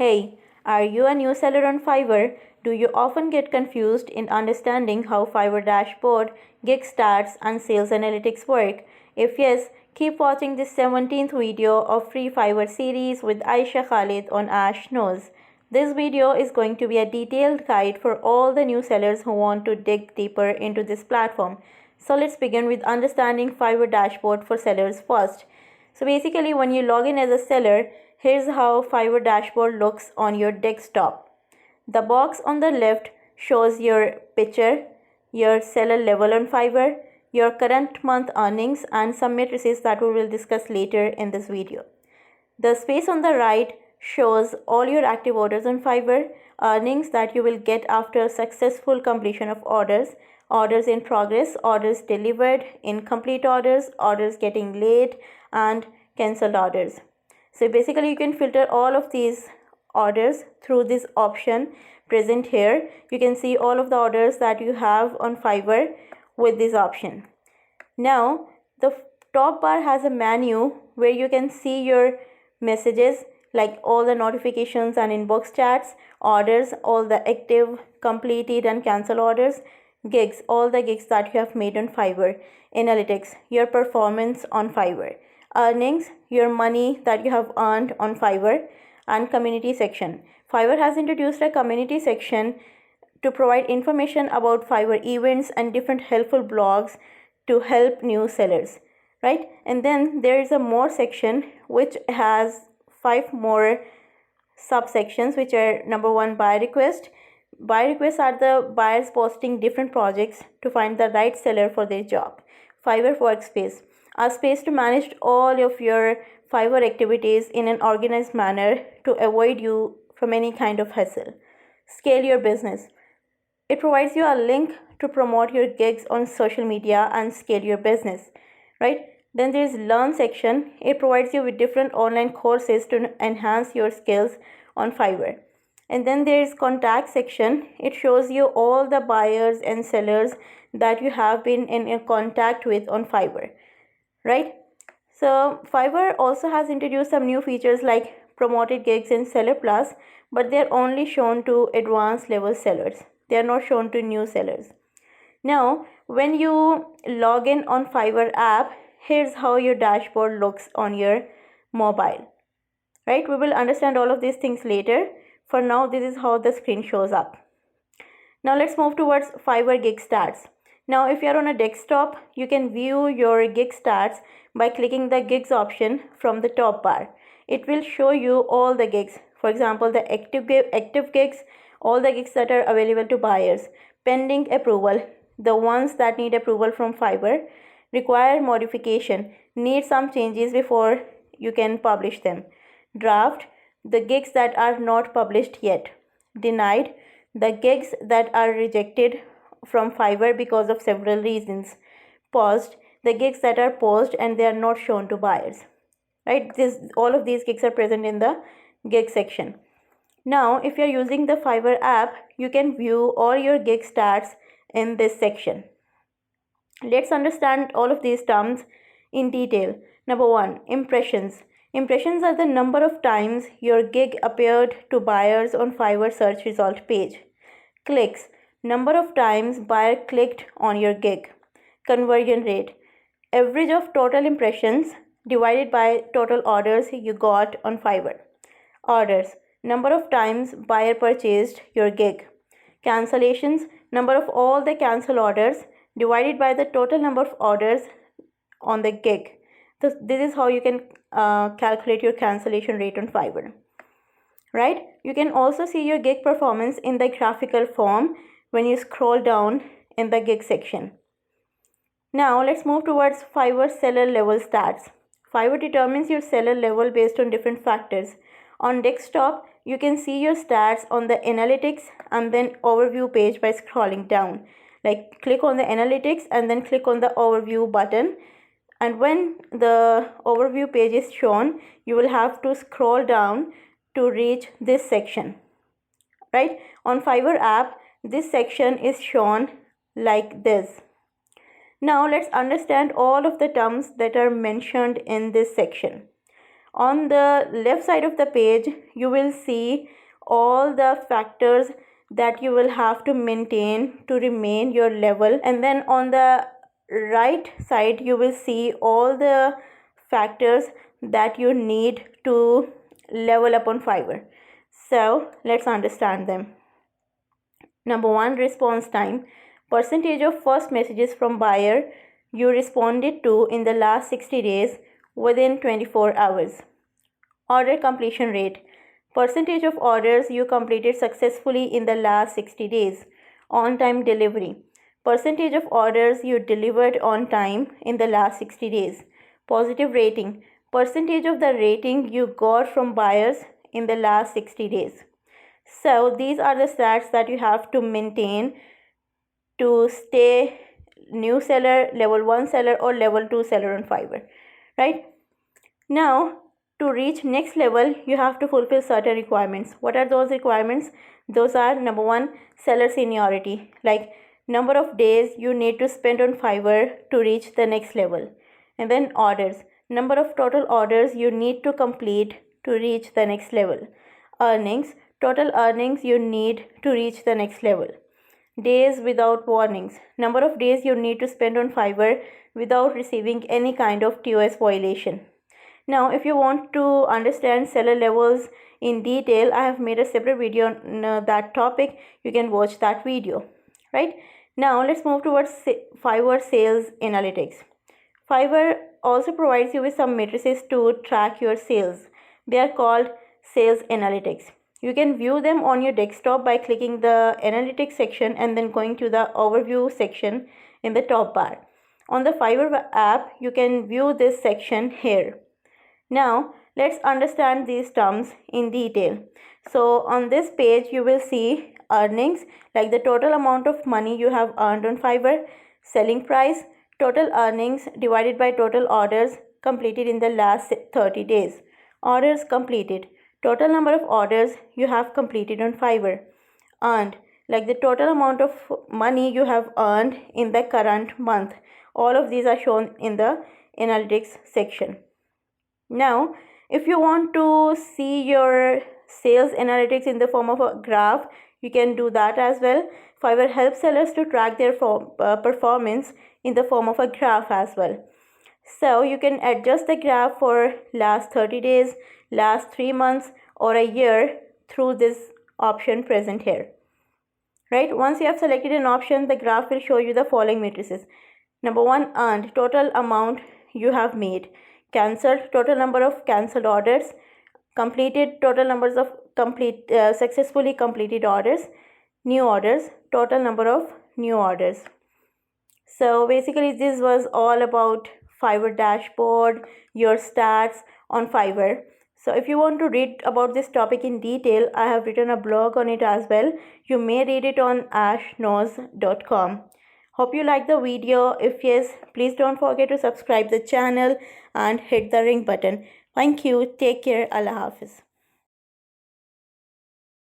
Hey, are you a new seller on Fiverr? Do you often get confused in understanding how Fiverr dashboard, Gig Starts, and Sales Analytics work? If yes, keep watching this 17th video of free Fiverr series with Aisha Khalid on Ash Knows. This video is going to be a detailed guide for all the new sellers who want to dig deeper into this platform. So let's begin with understanding Fiverr dashboard for sellers first. So basically, when you log in as a seller, here's how Fiverr dashboard looks on your desktop. The box on the left shows your picture, your seller level on Fiverr, your current month earnings, and some matrices that we will discuss later in this video. The space on the right shows all your active orders on Fiverr, earnings that you will get after successful completion of orders, orders in progress, orders delivered, incomplete orders, orders getting late, and cancelled orders. So basically you can filter all of these orders through this option present here. You can see all of the orders that you have on Fiverr with this option. Now the top bar has a menu where you can see your messages like all the notifications and inbox chats, orders, all the active, completed and cancelled orders, gigs, all the gigs that you have made on Fiverr, analytics, your performance on Fiverr, earnings, your money that you have earned on Fiverr, and community section. Fiverr has introduced a community section to provide information about Fiverr events and different helpful blogs to help new sellers, right? And then there is a more section which has 5 more subsections, which are number 1, buyer request. Buyer requests are the buyers posting different projects to find the right seller for their job. Fiverr workspace, a space to manage all of your Fiverr activities in an organized manner to avoid you from any kind of hassle. Scale your business. It provides you a link to promote your gigs on social media and scale your business, right? Then there is learn section. It provides you with different online courses to enhance your skills on Fiverr. And then there is contact section. It shows you all the buyers and sellers that you have been in contact with on Fiverr, right? So Fiverr also has introduced some new features like promoted gigs and seller plus, but they're only shown to advanced level sellers. They are not shown to new sellers. Now, when you log in on Fiverr app, here's how your dashboard looks on your mobile, right? We will understand all of these things later. For now, this is how the screen shows up. Now let's move towards Fiverr Gig Starts. Now if you're on a desktop, you can view your Gig Starts by clicking the gigs option from the top bar. It will show you all the gigs. For example, the active gigs, all the gigs that are available to buyers, pending approval, the ones that need approval from Fiverr, require modification, need some changes before you can publish them, draft, the gigs that are not published yet, denied, the gigs that are rejected from Fiverr because of several reasons, paused, the gigs that are paused and they are not shown to buyers, right? All of these gigs are present in the gig section. Now if you're using the Fiverr app, you can view all your gig starts in this section. Let's understand all of these terms in detail. Number 1, impressions. Impressions are the number of times your gig appeared to buyers on Fiverr search result page. Clicks, number of times buyer clicked on your gig. Conversion rate, average of total impressions divided by total orders you got on Fiverr. Orders, number of times buyer purchased your gig. Cancellations, number of all the cancel orders divided by the total number of orders on the gig. So this is how you can calculate your cancellation rate on Fiverr, right? You can also see your gig performance in the graphical form when you scroll down in the gig section. Now let's move towards Fiverr seller level stats. Fiverr determines your seller level based on different factors. On desktop, you can see your stats on the analytics and then overview page by scrolling down. Like click on the analytics and then click on the overview button. And when the overview page is shown, you will have to scroll down to reach this section, right? On Fiverr app, this section is shown like this. Now let's understand all of the terms that are mentioned in this section. On the left side of the page, you will see all the factors that you will have to maintain to remain your level, and then on the right side you will see all the factors that you need to level up on Fiverr. So let's understand them. Number 1, response time. Percentage of first messages from buyer you responded to in the last 60 days within 24 hours. Order completion rate. Percentage of orders you completed successfully in the last 60 days. On-time delivery. Percentage of orders you delivered on time in the last 60 days. Positive rating. Percentage of the rating you got from buyers in the last 60 days. So these are the stats that you have to maintain to stay new seller, level 1 seller or level 2 seller on Fiverr, right? Now, to reach next level, you have to fulfill certain requirements. What are those requirements? Those are, number 1, seller seniority, like number of days you need to spend on Fiverr to reach the next level. And then orders, number of total orders you need to complete to reach the next level. Earnings, total earnings you need to reach the next level. Days without warnings, number of days you need to spend on Fiverr without receiving any kind of TOS violation. Now, if you want to understand seller levels in detail, I have made a separate video on that topic. You can watch that video, right? Now, let's move towards Fiverr Sales Analytics. Fiverr also provides you with some matrices to track your sales. They are called Sales Analytics. You can view them on your desktop by clicking the Analytics section and then going to the Overview section in the top bar. On the Fiverr app, you can view this section here. Now, let's understand these terms in detail. So, on this page, you will see earnings, like the total amount of money you have earned on Fiverr, selling price, total earnings divided by total orders completed in the last 30 days, orders completed, total number of orders you have completed on Fiverr, earned, like the total amount of money you have earned in the current month. All of these are shown in the Analytics section. Now, if you want to see your sales analytics in the form of a graph, you can do that as well. Fiverr helps sellers to track their performance in the form of a graph as well. So you can adjust the graph for last 30 days, last 3 months or a year through this option present here. Right? Once you have selected an option, the graph will show you the following matrices. Number 1, earned, total amount you have made. Cancelled, total number of cancelled orders. Completed, total numbers of successfully completed orders. New orders, total number of new orders. So basically this was all about Fiverr dashboard, your stats on Fiverr. So if you want to read about this topic in detail, I have written a blog on it as well. You may read it on ashknows.com. Hope you like the video. If yes, please don't forget to subscribe the channel and hit the ring button. Thank you. Take care. Allah Hafiz.